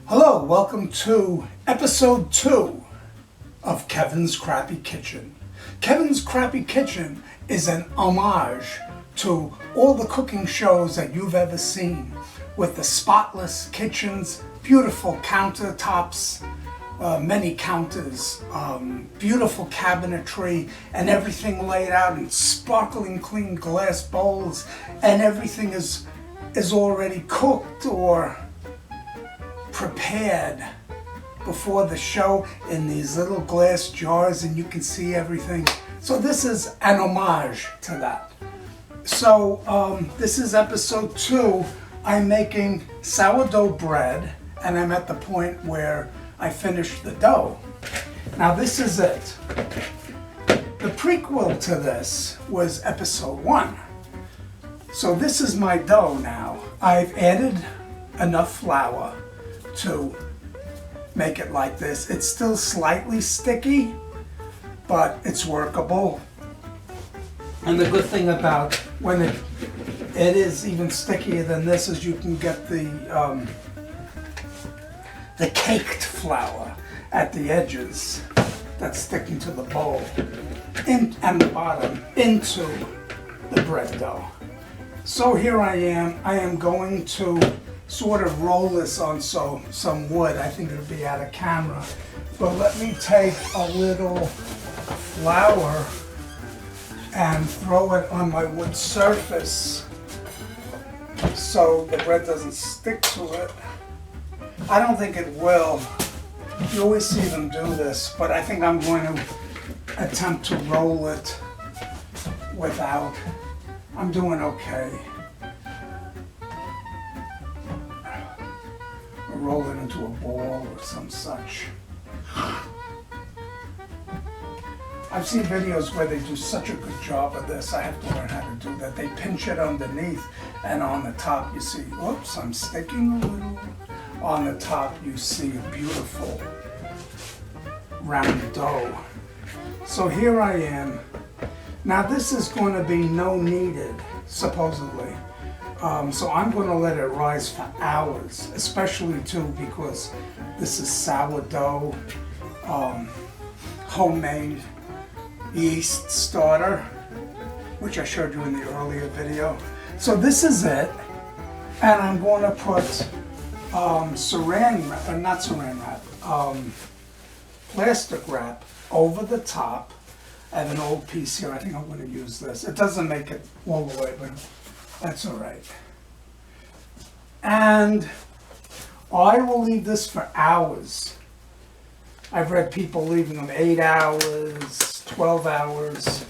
Hello, welcome to episode 2 of Kevin's Krappy Kitchen. Kevin's Krappy Kitchen is an homage to all the cooking shows that you've ever seen, with the spotless kitchens, beautiful countertops, many counters, beautiful cabinetry, and everything laid out in sparkling clean glass bowls, and everything is already cooked or prepared before the show in these little glass jars, and you can see everything. So this is an homage to that. So this is episode 2. I'm making sourdough bread, and I'm at the point where I finished the dough. Now this is it. The prequel to this was episode 1. So this is my dough now. I've added enough flour to make it like this. It's still slightly sticky, but it's workable. And the good thing about when it is even stickier than this is you can get the caked flour at the edges that's sticking to the bowl and the bottom into the bread dough. So here I am going to sort of roll this on some wood. I think it'll be out of camera. But let me take a little flour and throw it on my wood surface so the bread doesn't stick to it. I don't think it will. You always see them do this, but I think I'm going to attempt to roll it without. I'm doing okay. Roll it into a ball or some such. I've seen videos where they do such a good job of this. I have to learn how to do that. They pinch it underneath, and on the top you see, whoops, I'm sticking a little. On the top you see a beautiful round dough. So here I am. Now this is going to be no kneaded, supposedly. So I'm going to let it rise for hours, especially too because this is sourdough, homemade yeast starter, which I showed you in the earlier video. So this is it, and I'm going to put plastic wrap over the top. I have an old piece here. I think I'm going to use this. It doesn't make it all the way, but that's all right. And I will leave this for hours. I've read people leaving them 8 hours, 12 hours,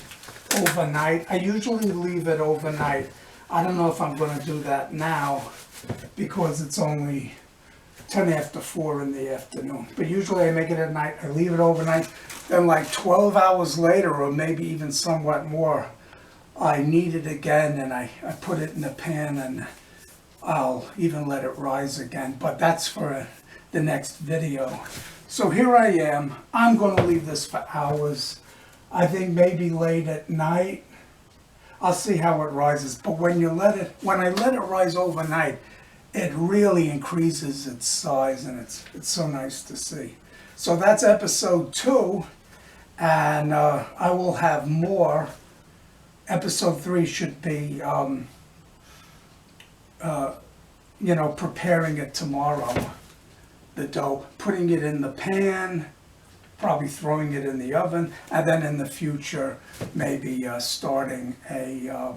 overnight. I usually leave it overnight. I don't know if I'm going to do that now because it's only 10 after 4 in the afternoon. But usually I make it at night. I leave it overnight. Then like 12 hours later, or maybe even somewhat more, I knead it again, and I put it in the pan, and I'll even let it rise again. But that's for the next video. So here I am. I'm going to leave this for hours. I think maybe late at night. I'll see how it rises. But when I let it rise overnight, it really increases its size, and it's so nice to see. So that's episode 2, and I will have more. Episode 3 should be, preparing it tomorrow, the dough, putting it in the pan, probably throwing it in the oven, and then in the future, maybe starting a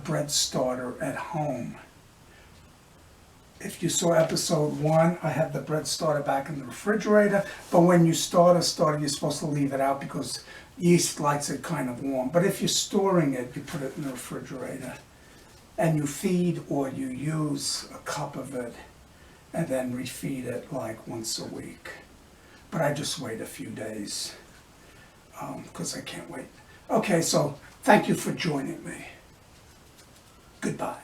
bread starter at home. If you saw episode 1, I had the bread starter back in the refrigerator, but when you start a starter, you're supposed to leave it out because yeast likes it kind of warm. But if you're storing it, you put it in the refrigerator, and you feed or you use a cup of it, and then refeed it like once a week. But I just wait a few days because I can't wait. Okay, so thank you for joining me. Goodbye.